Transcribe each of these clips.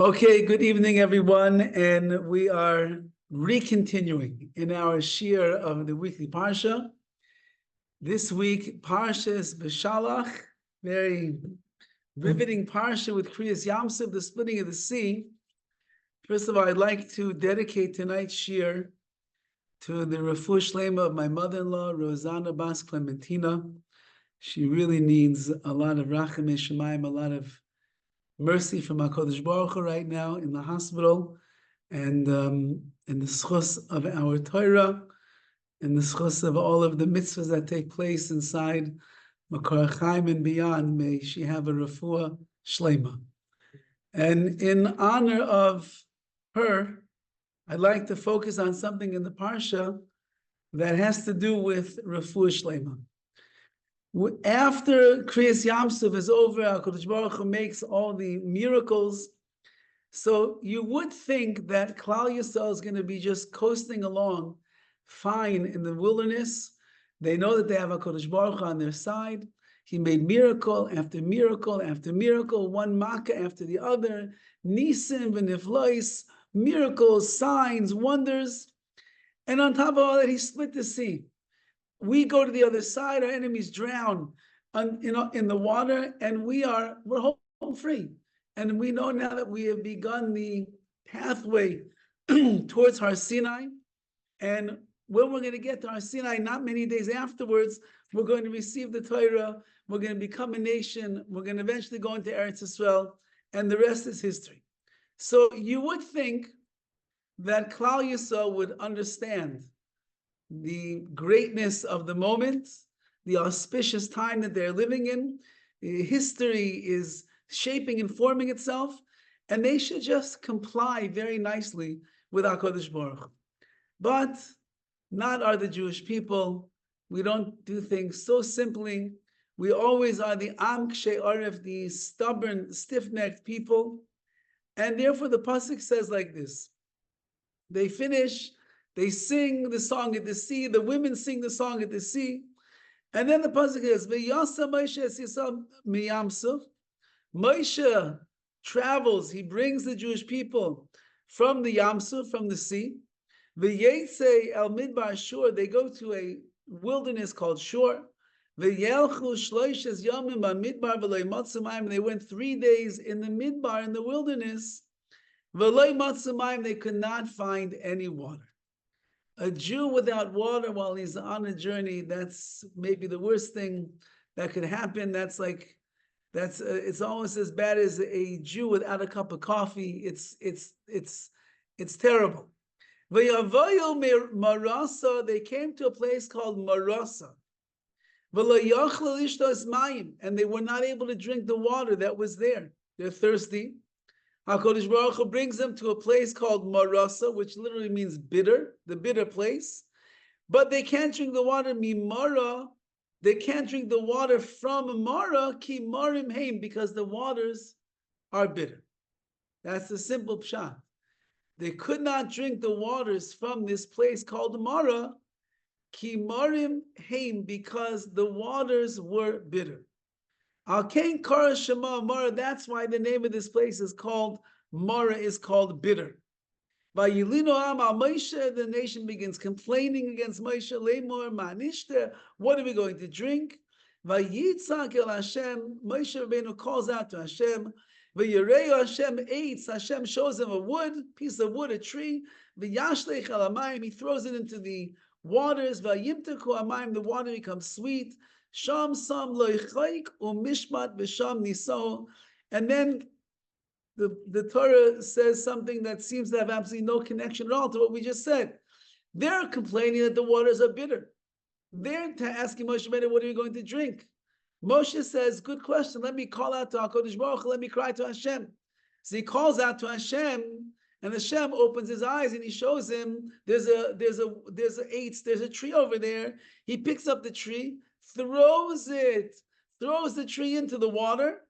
Okay, good evening, everyone, and we are recontinuing in our shir of the weekly parsha. This week, PARSHAS BESHALACH, very riveting parsha with Kriyas Yamsuf, the splitting of the sea. First of all, I'd like to dedicate tonight's shir to the refuah shlema of my mother-in-law, Rosanna Bas Clementina. She really needs a lot of rachamei shemayim, a lot of mercy from HaKadosh Baruch Hu right now in the hospital, and the schus of our Torah, and the schus of all of the mitzvahs that take place inside Makar Chaim and beyond. May she have a refuah shlema. And in honor of her, I'd like to focus on something in the parsha that has to do with refuah shlema. After Kriyas Yamsuf is over, HaKadosh Baruch Hu makes all the miracles. So you would think that Klal Yisrael is going to be just coasting along fine in the wilderness. They know that they have HaKadosh Baruch Hu on their side. He made miracle after miracle after miracle, one makkah after the other, nisim v'niflois, miracles, signs, wonders. And on top of all that, he split the sea. We go to the other side, our enemies drown in the water, and we're home free. And we know now that we have begun the pathway towards Har Sinai. And when we're going to get to Har Sinai, not many days afterwards, we're going to receive the Torah, we're going to become a nation, we're going to eventually go into Eretz Yisrael, and the rest is history. So you would think that Klal Yisrael would understand the greatness of the moment, the auspicious time that they're living in. History is shaping and forming itself, and they should just comply very nicely with HaKadosh Baruch Hu. But not are the Jewish people. We don't do things so simply. We always are the Am Kshei Aref, the stubborn, stiff-necked people. And therefore the pasuk says like this. They finish, they sing the song at the sea, the women sing the song at the sea, and then the pasuk is, V'yasa Moshe es Yisrael miyamsuf. Moshe travels, he brings the Jewish people from the Yamsuf, from the sea. V'yetze el midbar shur, they go to a wilderness called Shur. V'yelchu shloishes yamim b'midbar v'lo yimotzu mayim, they went 3 days in the midbar, in the wilderness. V'lo yimotzu mayim, they could not find any water. A Jew without water while he's on a journey, that's maybe the worst thing that could happen. It's almost as bad as a Jew without a cup of coffee. It's terrible. V'yavoyu marasa, they came to a place called Marasa. V'lo yachlu lishtos mayim, and they were not able to drink the water that was there. They're thirsty. HaKadosh Baruch Hu brings them to a place called Marasa, which literally means bitter, the bitter place. But they can't drink the water mimara. They can't drink the water from Mara, ki marim heim, because the waters are bitter. That's the simple pshat. They could not drink the waters from this place called Mara, ki marim heim, because the waters were bitter. Al-Kain Kara Shema Mara, that's why the name of this place is called Mara, is called bitter. By Yilino Am al Moshe, the nation begins complaining against Moshe, Lemor Manishte, what are we going to drink? Vayitzak el Hashem, Moshe Rabbeinu calls out to Hashem, Vayireu Hashem eats, Hashem shows him a piece of wood, a tree, Vayashlech el Amayim, he throws it into the waters, Vayimteku Amayim, the water becomes sweet, Sham Sam Loichaik Umishmat V'Sham Niso. And then the Torah says something that seems to have absolutely no connection at all to what we just said. They're complaining that the waters are bitter. They're asking Moshe Rabbeinu, what are you going to drink? Moshe says, good question. Let me call out to HaKadosh Baruch Hu. Let me cry to Hashem. So he calls out to Hashem, and Hashem opens his eyes and he shows him there's a tree over there. He picks up the tree, throws the tree into the water,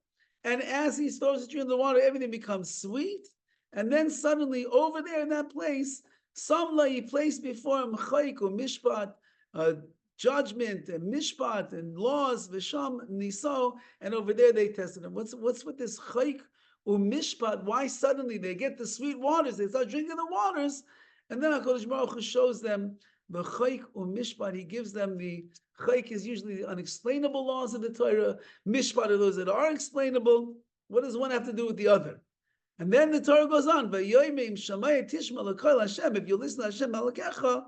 and as he throws the tree in the water, everything becomes sweet. And then suddenly, over there in that place, Samla, he placed before him chayk or mishpat, judgment and mishpat and laws, v'sham niso, and over there they tested him. What's with this chayk umishpat. Why suddenly they get the sweet waters? They start drinking the waters, and then HaKadosh Baruch Hu shows them the chayk umishpat. He gives them the chayk is usually the unexplainable laws of the Torah. Mishpat are those that are explainable. What does one have to do with the other? And then the Torah goes on. If you listen to Hashem Malakecha,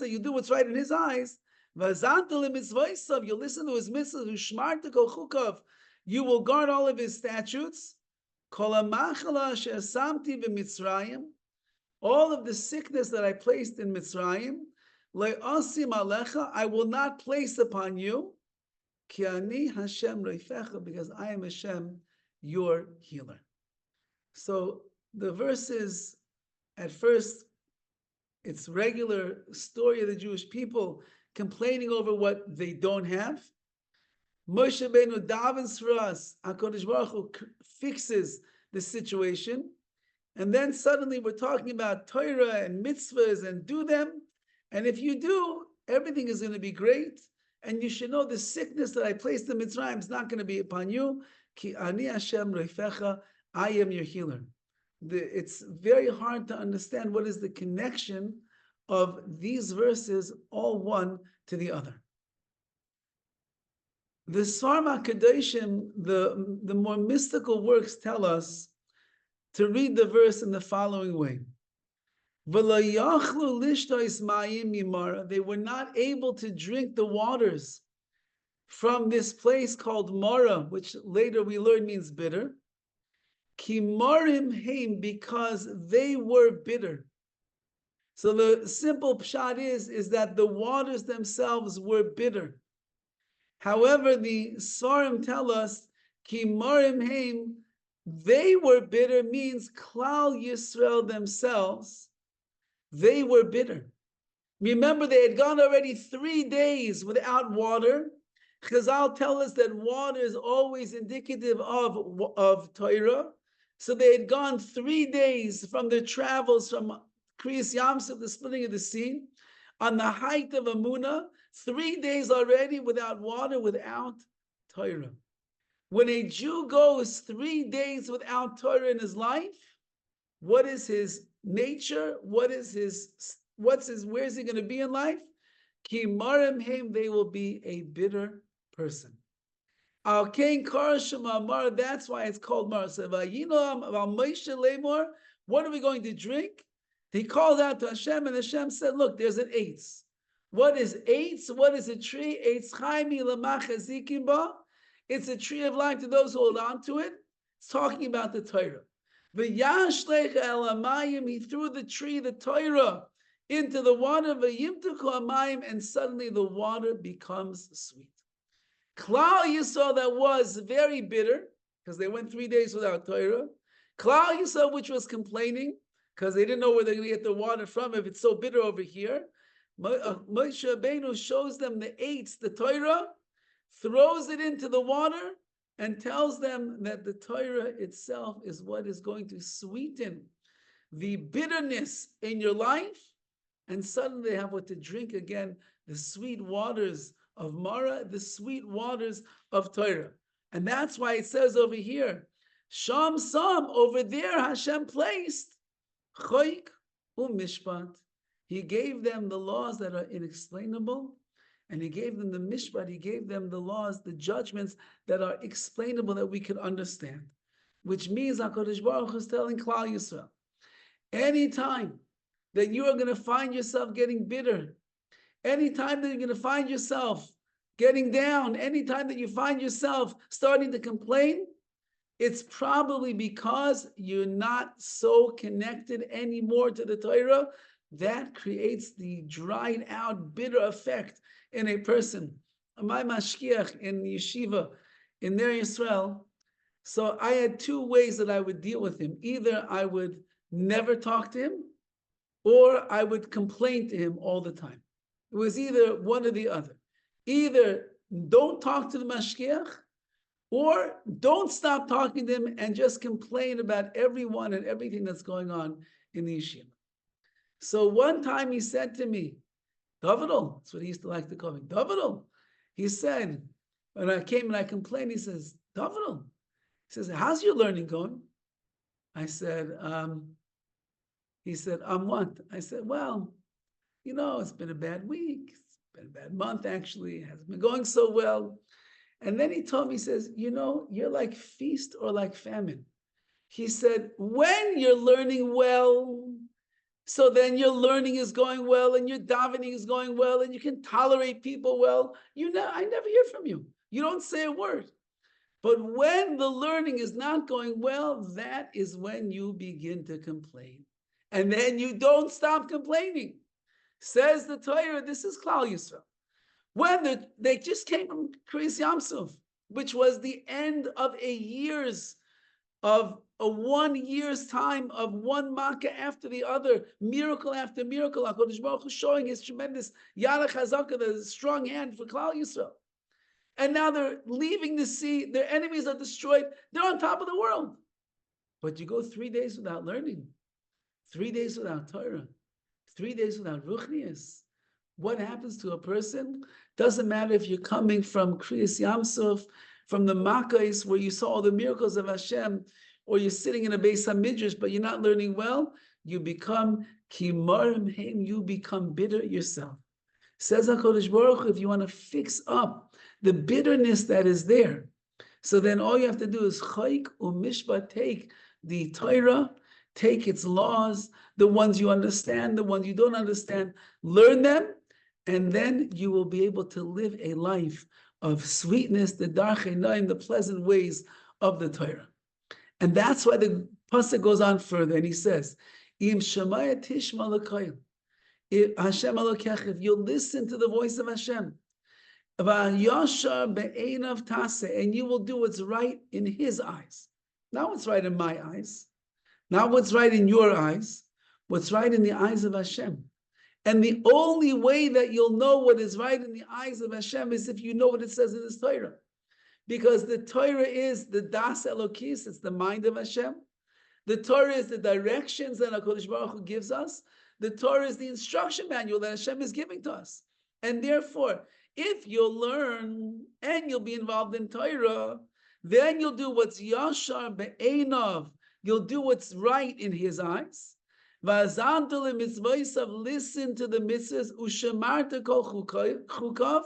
you do what's right in His eyes. You listen to His mitzvahs. You will guard all of His statutes. All of the sickness that I placed in Mitzrayim, I will not place upon you, because I am Hashem, your healer. So the verses, at first, it's regular story of the Jewish people complaining over what they don't have. Moshe Rabbeinu davens for us. HaKadosh Baruch Hu fixes the situation. And then suddenly we're talking about Torah and mitzvahs and do them. And if you do, everything is going to be great. And you should know the sickness that I placed in Mitzrayim is not going to be upon you. Ki ani Hashem reifecha, I am your healer. It's very hard to understand what is the connection of these verses, all one to the other. The Svarim HaKadoshim, the more mystical works tell us to read the verse in the following way. They were not able to drink the waters from this place called Mara, which later we learn means bitter. Because they were bitter. So the simple pshat is that the waters themselves were bitter. However, the Svarim tell us, they were bitter means Klal Yisrael themselves. They were bitter. Remember, they had gone already 3 days without water. Chazal tell us that water is always indicative of Torah. So they had gone 3 days from their travels from Kriyas Yamsuf, the splitting of the sea, on the height of Amunah, 3 days already without water, without Torah. When a Jew goes 3 days without Torah in his life, what is his nature? Where's he going to be in life? Ki marim heim, they will be a bitter person. Al kain karashim mar, that's why it's called mar. So what are we going to drink? He called out to Hashem, and Hashem said, look, there's an eitz. What is eitz? What is a tree? Eitz chaimi l'machazikim ba. It's a tree of life to those who hold on to it. It's talking about the Torah. V'yashlech el hamayim, he threw the tree, the Torah, into the water, v'yimtuku hamayim, and suddenly the water becomes sweet. Klal Yisrael, that was very bitter, because they went 3 days without Torah. Klal Yisrael, which was complaining, because they didn't know where they're going to get the water from if it's so bitter over here. Moshe Rabbeinu shows them the eitz, the Torah, throws it into the water, and tells them that the Torah itself is what is going to sweeten the bitterness in your life, and suddenly they have what to drink again, the sweet waters of Mara, the sweet waters of Torah. And that's why it says over here, Sham Sam, over there Hashem placed Choik u'mishpat. He gave them the laws that are inexplainable, and he gave them the mishpat, he gave them the laws, the judgments that are explainable, that we can understand. Which means HaKadosh Baruch Hu is telling Klal Yisrael, anytime that you are going to find yourself getting bitter, anytime that you're going to find yourself getting down, anytime that you find yourself starting to complain, it's probably because you're not so connected anymore to the Torah. That creates the dried out, bitter effect in a person. My mashkiach in yeshiva, in Ner Yisrael, so I had 2 ways that I would deal with him. Either I would never talk to him, or I would complain to him all the time. It was either one or the other. Either don't talk to the mashkiach, or don't stop talking to him and just complain about everyone and everything that's going on in the yeshiva. So one time he said to me, Dovid, that's what he used to like to call me, Dovid. He said, when I came and I complained, he says, Dovid, says, how's your learning going? I said, he said, what? I said, well, it's been a bad week. It's been a bad month, actually. It hasn't been going so well. And then he told me, he says, you're like feast or like famine. He said, when you're learning well, so then your learning is going well and your davening is going well and you can tolerate people well. I never hear from you. You don't say a word. But when the learning is not going well, that is when you begin to complain. And then you don't stop complaining. Says the Torah, this is Klal Yisrael. When they just came from Kriyas Yamsuf, which was the end of a 1 year's time of one makkah after the other, miracle after miracle. HaKadosh Baruch Hu showing his tremendous Yada Chazaka, the strong hand for Klal Yisrael. And now they're leaving the sea, their enemies are destroyed, they're on top of the world. But you go 3 days without learning, 3 days without Torah, 3 days without Ruchnius. What happens to a person? Doesn't matter if you're coming from Kriyas Yamsuf, from the Makkahs where you saw all the miracles of Hashem, or you're sitting in a Beis HaMidrash, but you're not learning well, you become kimarim him, you become bitter yourself. Says HaKadosh Baruch Hu, if you want to fix up the bitterness that is there, so then all you have to do is chayk umishpat, take the Torah, take its laws, the ones you understand, the ones you don't understand, learn them, and then you will be able to live a life of sweetness, the darchei naim, the pleasant ways of the Torah. And that's why the pasuk goes on further, and he says, Im shemaya tishma l'koyim, Hashem Elokecha, if you'll listen to the voice of Hashem, v'yashar be'einav taseh, and you will do what's right in His eyes, not what's right in my eyes, not what's right in your eyes, what's right in the eyes of Hashem. And the only way that you'll know what is right in the eyes of Hashem is if you know what it says in His Torah. Because the Torah is the Das Elokis, it's the mind of Hashem. The Torah is the directions that HaKadosh Baruch Hu gives us. The Torah is the instruction manual that Hashem is giving to us. And therefore, if you'll learn and you'll be involved in Torah, then you'll do what's Yashar Be'einav. You'll do what's right in His eyes. V'azantu le'mitzvosav, listen to the mitzvahs, u'shemarta kol chukav,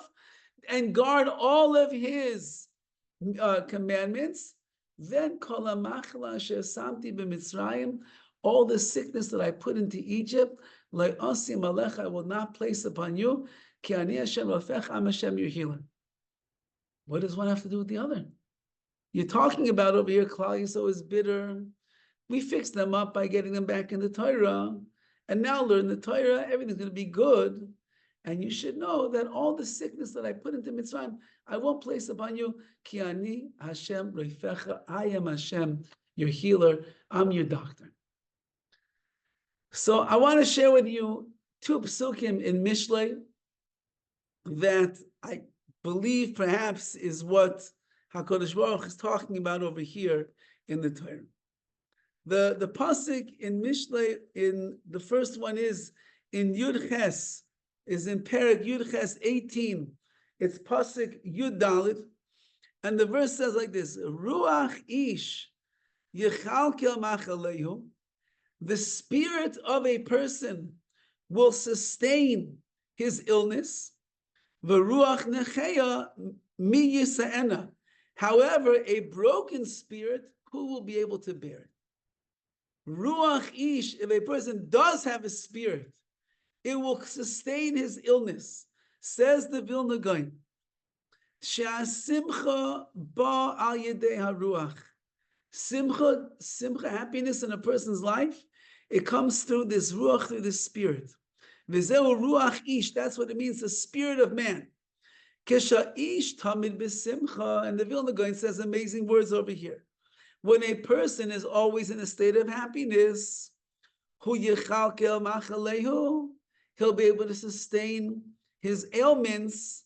and guard all of His commandments. Then kol ha'machla asher samti b'Mitzrayim, all the sickness that I put into Egypt, like asim alecha, I will not place upon you. Ki ani Hashem rafech, I'm Hashem your healer. What does one have to do with the other? You're talking about over here, Klal Yisrael is bitter. We fix them up by getting them back in the Torah, and now learn the Torah, everything's going to be good. And you should know that all the sickness that I put into Mitzrayim, I won't place upon you. Ki ani Hashem reifecha, I am Hashem, your healer, I'm your doctor. So I want to share with you 2 psukim in Mishlei that I believe perhaps is what HaKadosh Baruch Hu is talking about over here in the Torah. The pasuk in Mishlei, in the first one is in Yud Ches, is in Perek Yud Ches 18. It's pasuk Yud Dalet, and the verse says like this: Ruach ish yechalkel machalehu. The spirit of a person will sustain his illness. V'ruach necheya mi yisa'ena. However, a broken spirit, who will be able to bear it? Ruach ish, if a person does have a spirit, it will sustain his illness. Says the Vilna Gaon, She'asimcha ba al yedei haruach. Simcha, happiness in a person's life, it comes through this ruach, through this spirit. V'zeu ruach ish, that's what it means, the spirit of man. Kesha ish tamid b'simcha, and the Vilna Gaon says amazing words over here. When a person is always in a state of happiness, hu yechalkel machalehu, he'll be able to sustain his ailments.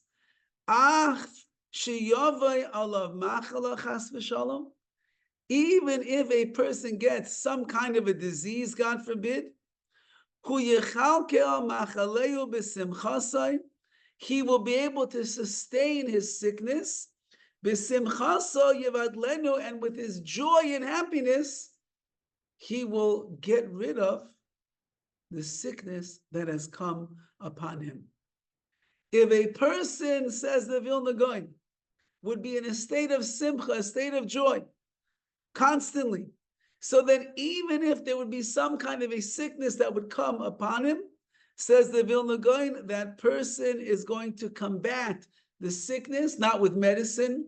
Ach sheyavai alav machala chas v'shalom. Even if a person gets some kind of a disease, God forbid, hu yechalkel machalehu b'simchasai, he will be able to sustain his sickness B'simchaso yevadlenu, and with his joy and happiness, he will get rid of the sickness that has come upon him. If a person, says the Vilna Gaon, would be in a state of simcha, a state of joy, constantly, so that even if there would be some kind of a sickness that would come upon him, says the Vilna Gaon, that person is going to combat the sickness, not with medicine,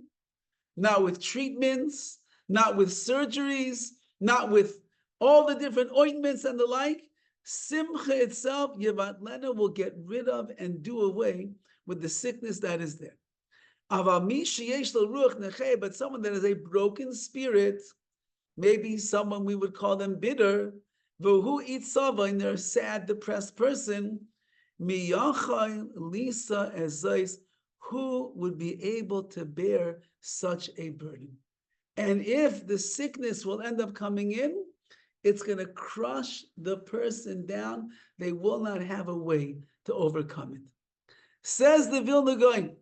not with treatments, not with surgeries, not with all the different ointments and the like. Simcha itself, Yevat Lena, will get rid of and do away with the sickness that is there. But someone that has a broken spirit, maybe someone we would call them bitter, who eats sava, and they're a sad, depressed person, Lisa Ezais, who would be able to bear such a burden? And if the sickness will end up coming in, it's going to crush the person down. They will not have a way to overcome it. Says the Vilna Gaon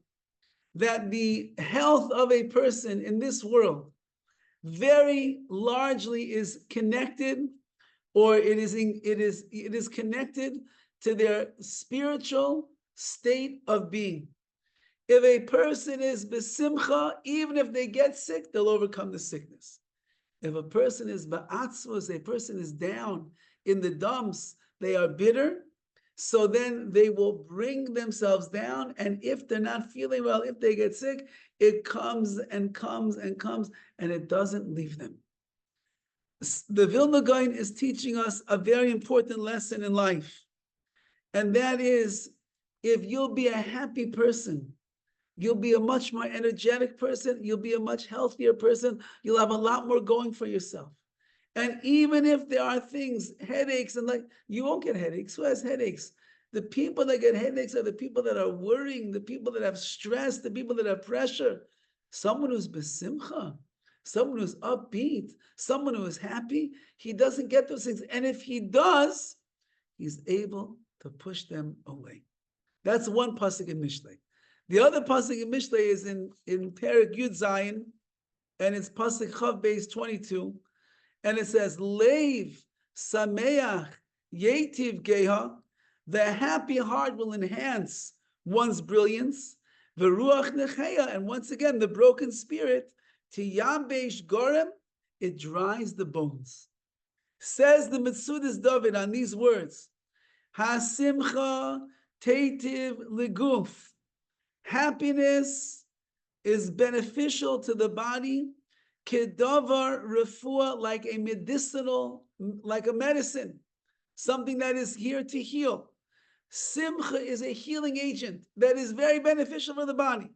that the health of a person in this world very largely is connected, or it is connected to their spiritual state of being. If a person is besimcha, even if they get sick, they'll overcome the sickness. If a person is ba'atzvos, a person is down in the dumps, they are bitter, so then they will bring themselves down, and if they're not feeling well, if they get sick, it comes and comes and comes, and it doesn't leave them. The Vilna Gaon is teaching us a very important lesson in life, and that is, if you'll be a happy person, you'll be a much more energetic person, you'll be a much healthier person, you'll have a lot more going for yourself. And even if there are things, headaches, and like, you won't get headaches. Who has headaches? The people that get headaches are the people that are worrying, the people that have stress, the people that have pressure. Someone who's besimcha, someone who's upbeat, someone who is happy, he doesn't get those things. And if he does, he's able to push them away. That's one pasuk in Mishlei. The other pasuk in Mishlei is in Perek Yud Zayin, and it's pasuk Chav Beis 22, and it says, Leiv Sameach Yetiv Geha, the happy heart will enhance one's brilliance, Veruach Necheya, and once again, the broken spirit, Tiyabesh Gorem, it dries the bones. Says the Mitzvos Dovid on these words, Hasimcha Teitiv Leguf, happiness is beneficial to the body, kedavar refuah, like a medicinal, like a medicine, something that is here to heal. Simcha is a healing agent that is very beneficial for the body.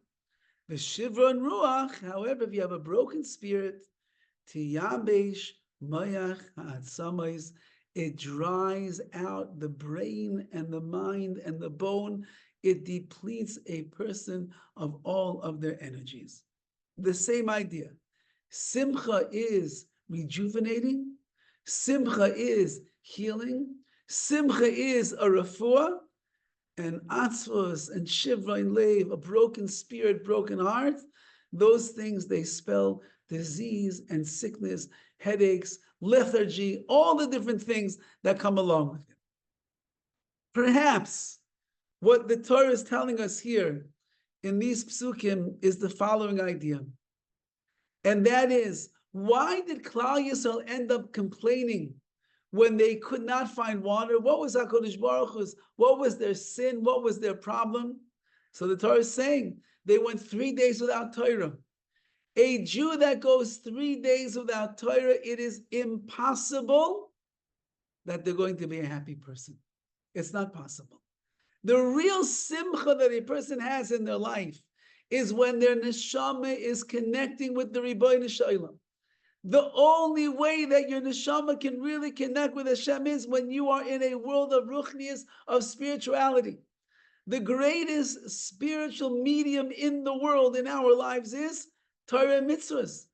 The shivron ruach, however, if you have a broken spirit, tiyabesh mayach ha'atzamayis, it dries out the brain and the mind and the bone. It depletes a person of all of their energies. The same idea. Simcha is rejuvenating. Simcha is healing. Simcha is a refuah. And atzvos and shivron leiv, a broken spirit, broken heart, those things, they spell disease and sickness, headaches, lethargy, all the different things that come along with it. Perhaps what the Torah is telling us here in these psukim is the following idea. And that is, why did Klal Yisrael end up complaining when they could not find water? What was HaKadosh Baruch Hu's? What was their sin? What was their problem? So the Torah is saying they went 3 days without Torah. A Jew that goes 3 days without Torah, it is impossible that they're going to be a happy person. It's not possible. The real simcha that a person has in their life is when their neshama is connecting with the Ribono Shel Olam. The only way that your neshama can really connect with Hashem is when you are in a world of ruchnius, of spirituality. The greatest spiritual medium in the world, in our lives, is Torah and mitzvahs.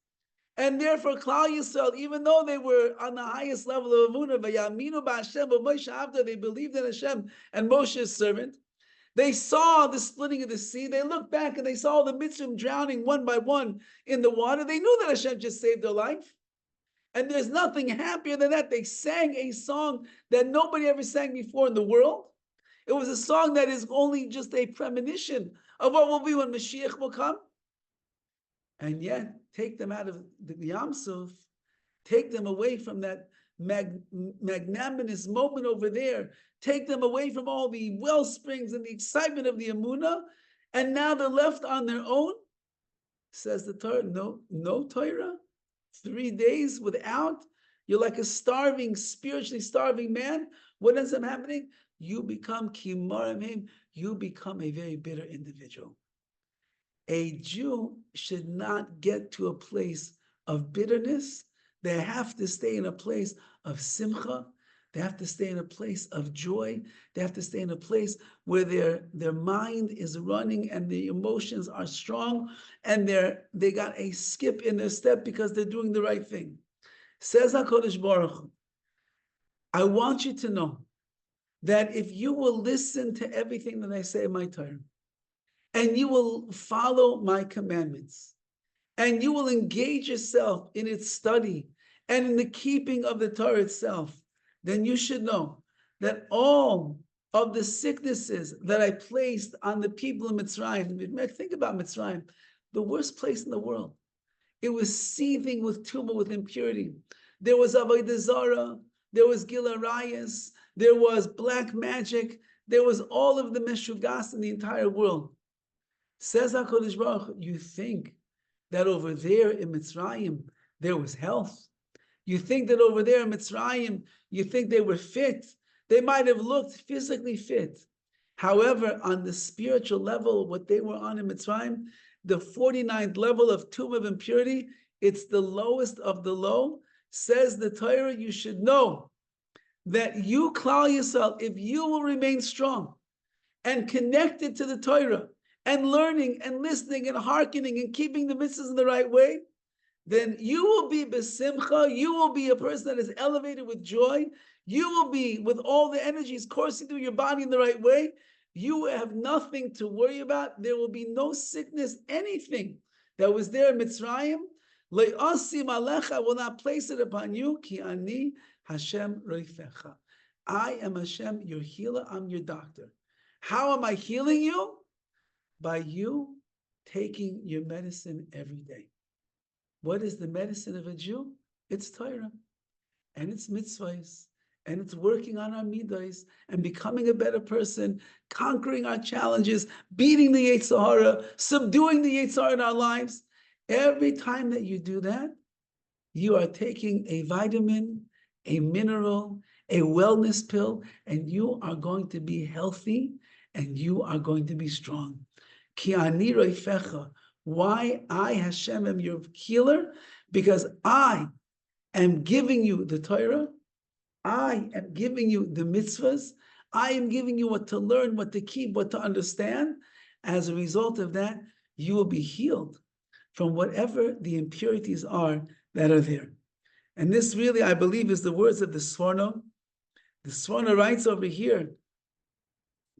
And therefore, Klal Yisrael, even though they were on the highest level of Emunah, Vayaminu b'Hashem, but Moshe after they believed in Hashem and Moshe's servant, They saw the splitting of the sea. They looked back and they saw the Mitzvim drowning one by one in the water. They knew that Hashem just saved their life. And there's nothing happier than that. They sang a song that nobody ever sang before in the world. It was a song that is only just a premonition of what will be when Mashiach will come. And yet, take them out of the Yam Suf, take them away from that magnanimous moment over there, take them away from all the well springs and the excitement of the Emunah, and now they're left on their own. Says the Torah, no Torah, 3 days without, you're like a starving, spiritually starving man. What ends up happening? You become kimarim, you become a very bitter individual. A Jew should not get to a place of bitterness. They have to stay in a place of simcha. They have to stay in a place of joy. They have to stay in a place where their mind is running and the emotions are strong, and they got a skip in their step because they're doing the right thing. Says HaKadosh Baruch Hu, I want you to know that if you will listen to everything that I say in my Torah, and you will follow my commandments, and you will engage yourself in its study and in the keeping of the Torah itself, then you should know that all of the sicknesses that I placed on the people of Mitzrayim, think about Mitzrayim, the worst place in the world. It was seething with tumor, with impurity. There was Avodah Zarah, there was Gil Arayas, there was black magic, there was all of the Meshugas in the entire world. Says HaKadosh Baruch Hu, you think that over there in Mitzrayim there was health? You think that over there in Mitzrayim, you think they were fit? They might have looked physically fit. However, on the spiritual level, what they were on in Mitzrayim, the 49th level of tomb of impurity, it's the lowest of the low. Says the Torah, you should know that you, Klal Yisrael, if you will remain strong and connected to the Torah and learning and listening and hearkening and keeping the mitzvahs in the right way, then you will be besimcha, you will be a person that is elevated with joy, you will be with all the energies coursing through your body in the right way, you have nothing to worry about, there will be no sickness, anything that was there in Mitzrayim, le'asim alecha, will not place it upon you, ki ani Hashem roifecha. I am Hashem, your healer, I'm your doctor. How am I healing you? By you taking your medicine every day. What is the medicine of a Jew? It's Torah, and it's mitzvahs, and it's working on our midos and becoming a better person, conquering our challenges, beating the Yetzer Hara, subduing the Yetzer Hara in our lives. Every time that you do that, you are taking a vitamin, a mineral, a wellness pill, and you are going to be healthy and you are going to be strong. Ki ani roifecha. Why I, Hashem, am your healer? Because I am giving you the Torah. I am giving you the mitzvahs. I am giving you what to learn, what to keep, what to understand. As a result of that, you will be healed from whatever the impurities are that are there. And this really, I believe, is the words of the Sforno. The Sforno writes over here,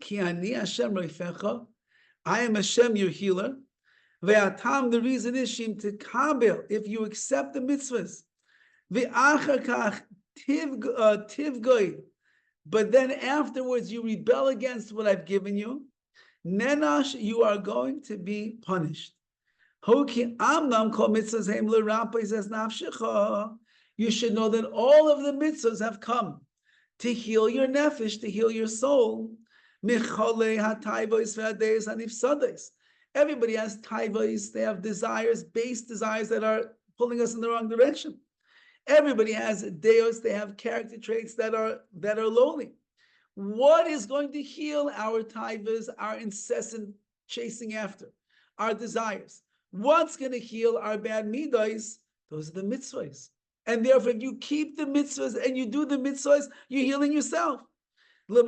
Ki ani Hashem roifecha. I am Hashem, your healer. Ve'atam, the reason is shim tekabel, if you accept the mitzvahs. Ve'achar kach tivgoy, but then afterwards you rebel against what I've given you. Nenash, you are going to be punished. Hoki amnam kol mitzvahs heim l'rapos es nafshecha. You should know that all of the mitzvahs have come to heal your nefesh, to heal your soul. Everybody has taivos, they have desires, base desires that are pulling us in the wrong direction. Everybody has deos, they have character traits that are lowly. What is going to heal our taivos, our incessant chasing after, our desires? What's going to heal our bad midos? Those are the mitzvahs. And therefore, if you keep the mitzvahs and you do the mitzvahs, you're healing yourself. You'll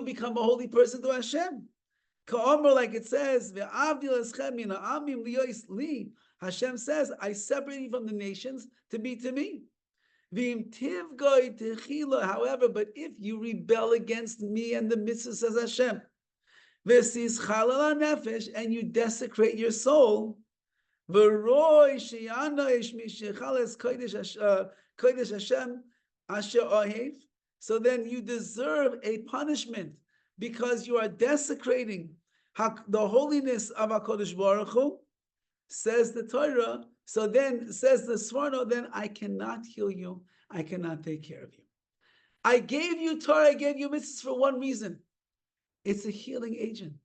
become a holy person to Hashem. Like it says, Hashem says, I separate you from the nations to be to me. However, but if you rebel against me and the mitzvah, says Hashem, and you desecrate your soul, so then you deserve a punishment because you are desecrating the holiness of HaKadosh Baruch Hu, says the Torah. So then, says the Sforno, then I cannot heal you, I cannot take care of you. I gave you Torah, I gave you mitzvahs for one reason. It's a healing agent.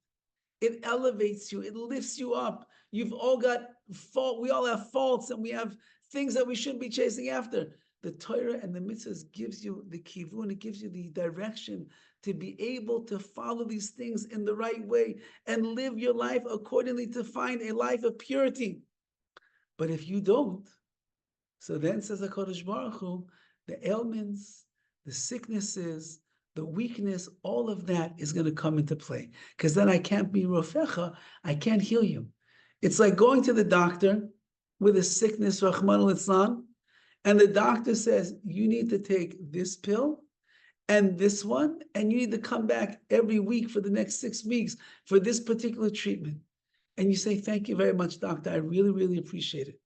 It elevates you, it lifts you up. You've all got fault, we all have faults, and we have things that we shouldn't be chasing after. The Torah and the mitzvahs gives you the kivun, it gives you the direction to be able to follow these things in the right way and live your life accordingly to find a life of purity. But if you don't, so then says HaKadosh Baruch Hu, the ailments, the sicknesses, the weakness, all of that is going to come into play. Because then I can't be rofecha, I can't heal you. It's like going to the doctor with a sickness, Rahman al-Islam, and the doctor says, you need to take this pill and this one, and you need to come back every week for the next 6 weeks for this particular treatment. And you say, thank you very much, doctor. I really, really appreciate it.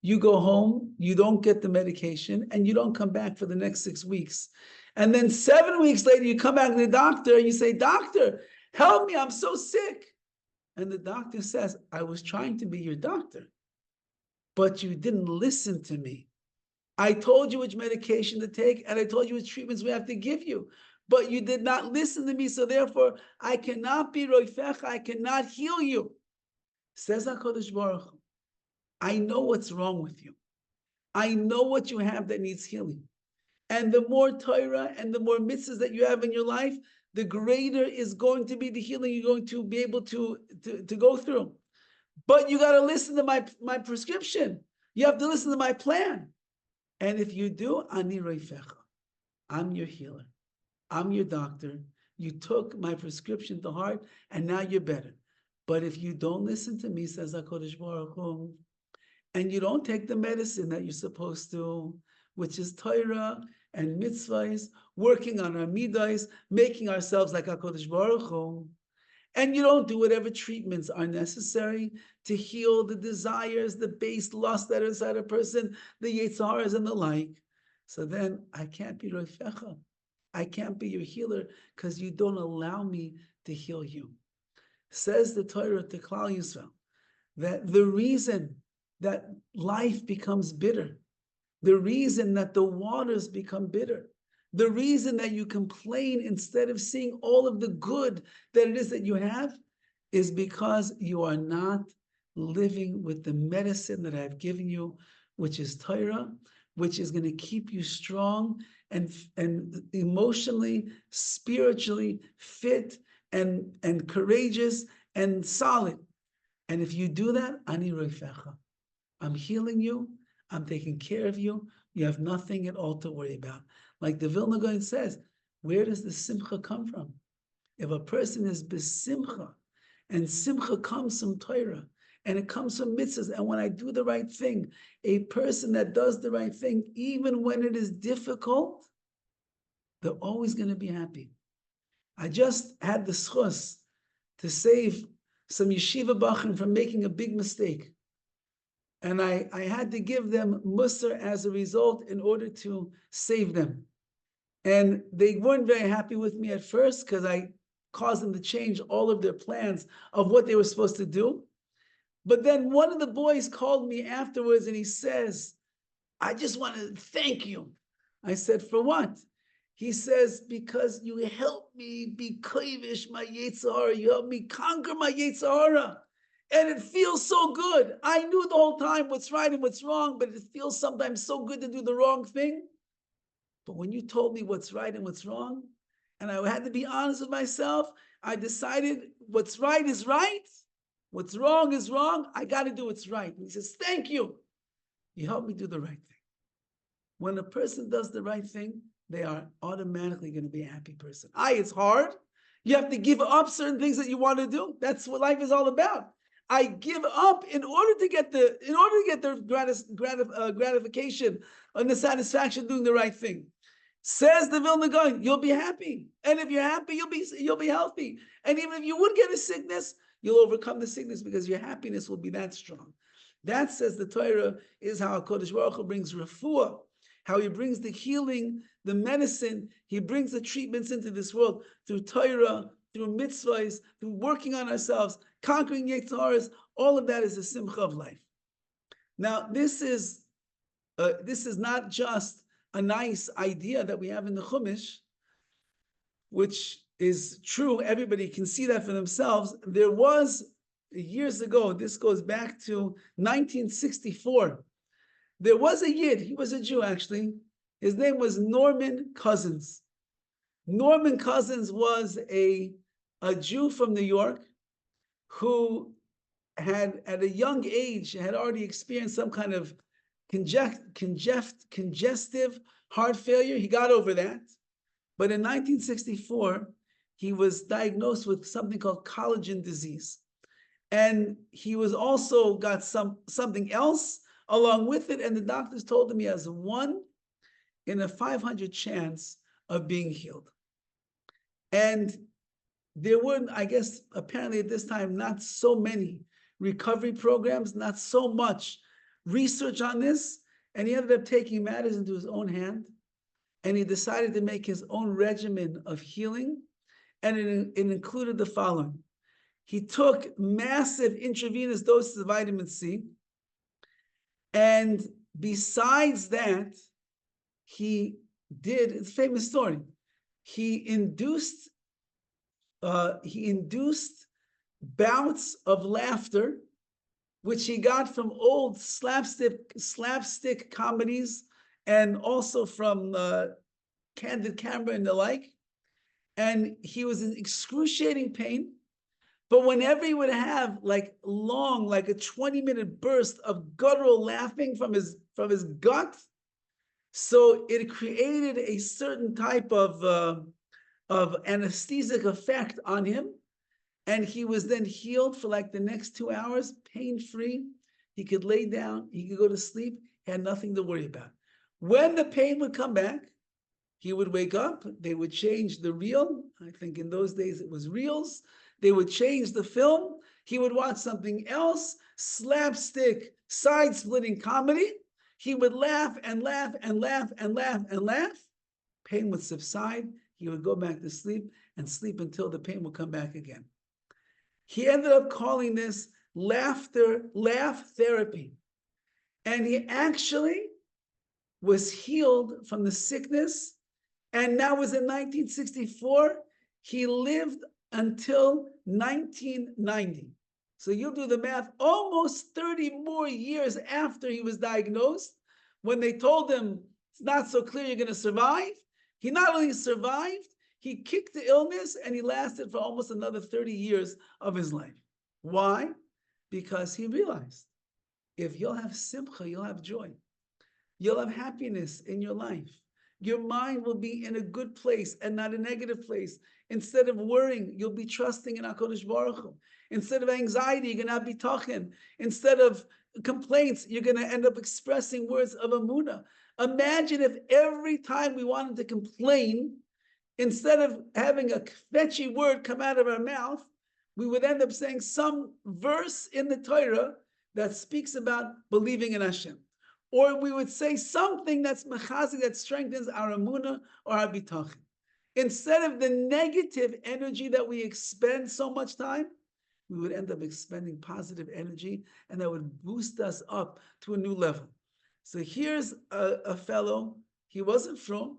You go home, you don't get the medication, and you don't come back for the next 6 weeks. And then 7 weeks later, you come back to the doctor and you say, doctor, help me, I'm so sick. And the doctor says, I was trying to be your doctor, but you didn't listen to me. I told you which medication to take, and I told you which treatments we have to give you, but you did not listen to me, so therefore, I cannot be roifecha, I cannot heal you. Says HaKadosh Baruch Hu, I know what's wrong with you. I know what you have that needs healing. And the more Torah and the more mitzvahs that you have in your life, the greater is going to be the healing you're going to be able to go through. But you got to listen to my prescription. You have to listen to my plan. And if you do, Ani Roifecha, I'm your healer. I'm your doctor. You took my prescription to heart, and now you're better. But if you don't listen to me, says HaKadosh Baruch Hu, and you don't take the medicine that you're supposed to, which is Torah and mitzvahs, working on our midas, making ourselves like HaKadosh Baruch Hu, and you don't do whatever treatments are necessary to heal the desires, the base lust that are inside a person, the yetzaras and the like, so then I can't be Roifecha. I can't be your healer because you don't allow me to heal you. Says the Torah to Klal Yisrael that the reason that life becomes bitter, the reason that the waters become bitter, the reason that you complain instead of seeing all of the good that it is that you have, is because you are not living with the medicine that I've given you, which is Torah, which is going to keep you strong and emotionally, spiritually fit and courageous and solid. And if you do that, Ani Roifecha, I'm healing you, I'm taking care of you, you have nothing at all to worry about. Like the Vilna Gaon says, where does the simcha come from? If a person is besimcha, and simcha comes from Torah, and it comes from mitzvahs, and when I do the right thing, a person that does the right thing, even when it is difficult, they're always going to be happy. I just had the schus to save some yeshiva bachrim from making a big mistake. And I had to give them musar as a result in order to save them. And they weren't very happy with me at first because I caused them to change all of their plans of what they were supposed to do. But then one of the boys called me afterwards and he says, I just want to thank you. I said, for what? He says, because you helped me be kovish my Yetzirah. You helped me conquer my Yetzirah. And it feels so good. I knew the whole time what's right and what's wrong, but it feels sometimes so good to do the wrong thing. But when you told me what's right and what's wrong, and I had to be honest with myself, I decided what's right is right, what's wrong is wrong, I got to do what's right. And he says, thank you. You helped me do the right thing. When a person does the right thing, they are automatically going to be a happy person. It's hard. You have to give up certain things that you want to do. That's what life is all about. I give up in order to get the gratification and the satisfaction doing the right thing. Says the Vilna Gaon, you'll be happy, and if you're happy, you'll be healthy. And even if you would get a sickness, you'll overcome the sickness because your happiness will be that strong. That, says the Torah, is how HaKadosh Baruch Hu brings refuah, how he brings the healing, the medicine, he brings the treatments into this world through Torah, through mitzvahs, through working on ourselves, conquering Yetzaros. All of that is the simcha of life. Now, this is not just a nice idea that we have in the Chumash, which is true. Everybody can see that for themselves. There was, years ago, this goes back to 1964, there was a Yid, he was a Jew actually, his name was Norman Cousins. Norman Cousins was a Jew from New York who had, at a young age, had already experienced some kind of congestive heart failure. He got over that. But in 1964, he was diagnosed with something called collagen disease. And he was also got something else along with it. And the doctors told him he has 1 in a 500 chance of being healed. And there were, I guess, apparently at this time, not so many recovery programs, not so much research on this. And he ended up taking matters into his own hand. And he decided to make his own regimen of healing. And it included the following. He took massive intravenous doses of vitamin C. And besides that, he did, it's a famous story, he induced bouts of laughter, which he got from old slapstick comedies and also from Candid Camera and the like. And he was in excruciating pain. But whenever he would have like a 20-minute burst of guttural laughing from his gut, so it created a certain type of anesthetic effect on him. And he was then healed for like the next 2 hours, pain-free. He could lay down, he could go to sleep, he had nothing to worry about. When the pain would come back, he would wake up, they would change the reel. I think in those days it was reels. They would change the film. He would watch something else, slapstick, side-splitting comedy. He would laugh and laugh and laugh and laugh and laugh. Pain would subside. He would go back to sleep and sleep until the pain would come back again. He ended up calling this laugh therapy. And he actually was healed from the sickness. And that was in 1964. He lived until 1990. So you'll do the math, almost 30 more years after he was diagnosed, when they told him, it's not so clear you're going to survive. He not only survived, he kicked the illness and he lasted for almost another 30 years of his life. Why? Because he realized, if you'll have simcha, you'll have joy. You'll have happiness in your life. Your mind will be in a good place and not a negative place. Instead of worrying, you'll be trusting in HaKadosh Baruch Hu. Instead of anxiety, you're going to have bitachon. Instead of complaints, you're going to end up expressing words of emunah. Imagine if every time we wanted to complain, instead of having a fetchy word come out of our mouth, we would end up saying some verse in the Torah that speaks about believing in Hashem. Or we would say something that's mechazik, that strengthens our emunah or our bitachon. Instead of the negative energy that we expend so much time, we would end up expending positive energy, and that would boost us up to a new level. So here's a fellow, he wasn't from,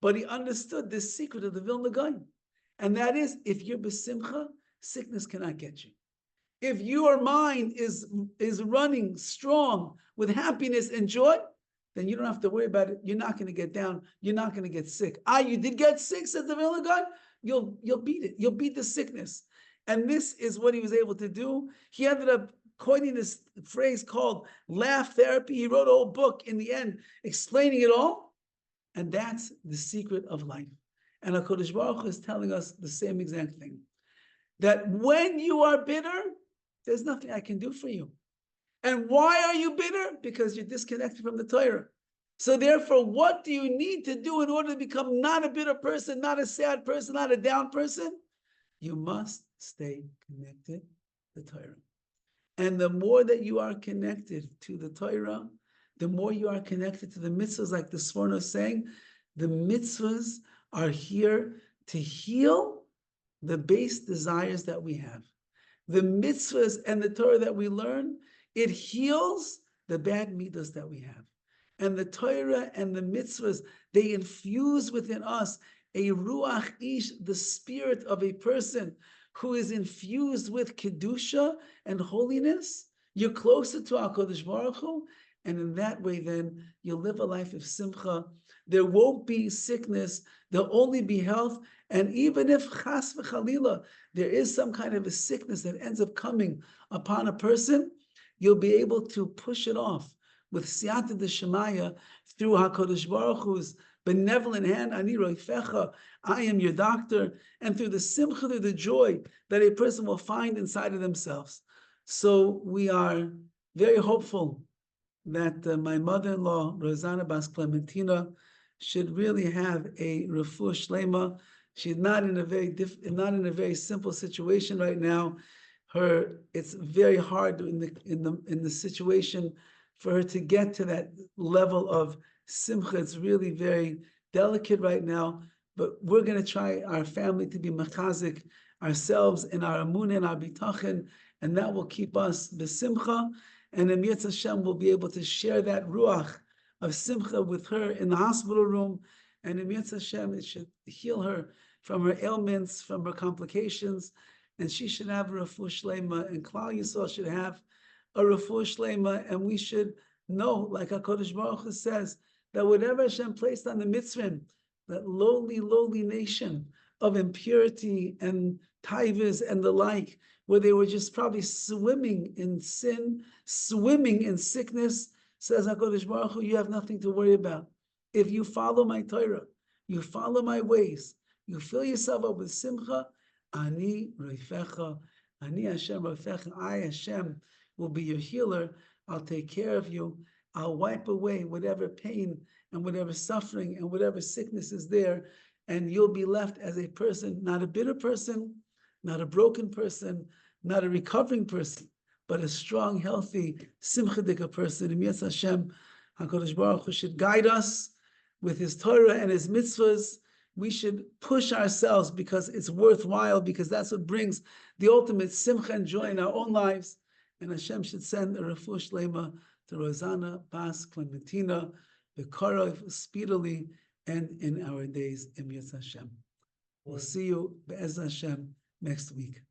but he understood this secret of the Vilna Gaon. And that is, if you're besimcha, sickness cannot get you. If your mind is running strong with happiness and joy, then you don't have to worry about it. You're not going to get down. You're not going to get sick. You did get sick, says the Vilna Gaon. You'll beat it. You'll beat the sickness. And this is what he was able to do. He ended up coining this phrase called laugh therapy. He wrote a whole book in the end explaining it all. And that's the secret of life. And HaKadosh Baruch Hu is telling us the same exact thing. That when you are bitter, There's nothing I can do for you. And why are you bitter? Because you're disconnected from the Torah. So therefore, what do you need to do in order to become not a bitter person, not a sad person, not a down person? You must stay connected to the Torah. And the more that you are connected to the Torah, the more you are connected to the mitzvahs, like the Sforno is saying, the mitzvahs are here to heal the base desires that we have. The mitzvahs and the Torah that we learn, it heals the bad midas that we have. And the Torah and the mitzvahs, they infuse within us a ruach ish, the spirit of a person who is infused with kedusha and holiness. You're closer to HaKadosh Baruch Hu, and in that way, then you'll live a life of simcha. There won't be sickness. There'll only be health. And even if chas v'chalila, there is some kind of a sickness that ends up coming upon a person, you'll be able to push it off with siyata d'shemaya through HaKadosh Baruch Hu's benevolent hand, ani roifecha, I am your doctor, and through the simcha, through the joy that a person will find inside of themselves. So we are very hopeful that my mother-in-law, Rosanna Bas Clementina, should really have a refuah shlema. She's not in a very simple situation right now. It's very hard in the situation for her to get to that level of simcha. It's really very delicate right now, but we're going to try our family to be mechazik ourselves in our amunah and our bitachon, and that will keep us besimcha. And in Mitzvos Hashem, we'll be able to share that ruach of simcha with her in the hospital room. And in Mitzvos Hashem, it should heal her from her ailments, from her complications, and she should have a refuah shlema, and Klal Yisrael should have a refuah shlema, and we should know, like HaKadosh Baruch Hu says, that whatever Hashem placed on the Mitzvim, that lowly nation of impurity and taivas and the like, where they were just probably swimming in sin, swimming in sickness, says HaKadosh Baruch Hu, you have nothing to worry about. If you follow my Torah, you follow my ways, you fill yourself up with simcha, ani roifecha, ani Hashem roifecha, I Hashem will be your healer. I'll take care of you. I'll wipe away whatever pain and whatever suffering and whatever sickness is there, and you'll be left as a person, not a bitter person, not a broken person, not a recovering person, but a strong, healthy, simchadika person. And yes, Hashem, HaKadosh Baruch Hu should guide us with His Torah and His mitzvahs. We should push ourselves because it's worthwhile, because that's what brings the ultimate simcha and joy in our own lives. And Hashem should send a refuah shlema to Rosanna Bas Clementina, Bekarov, speedily and in our days. Em Yetz Hashem. We'll see you, Be'ez Hashem, next week.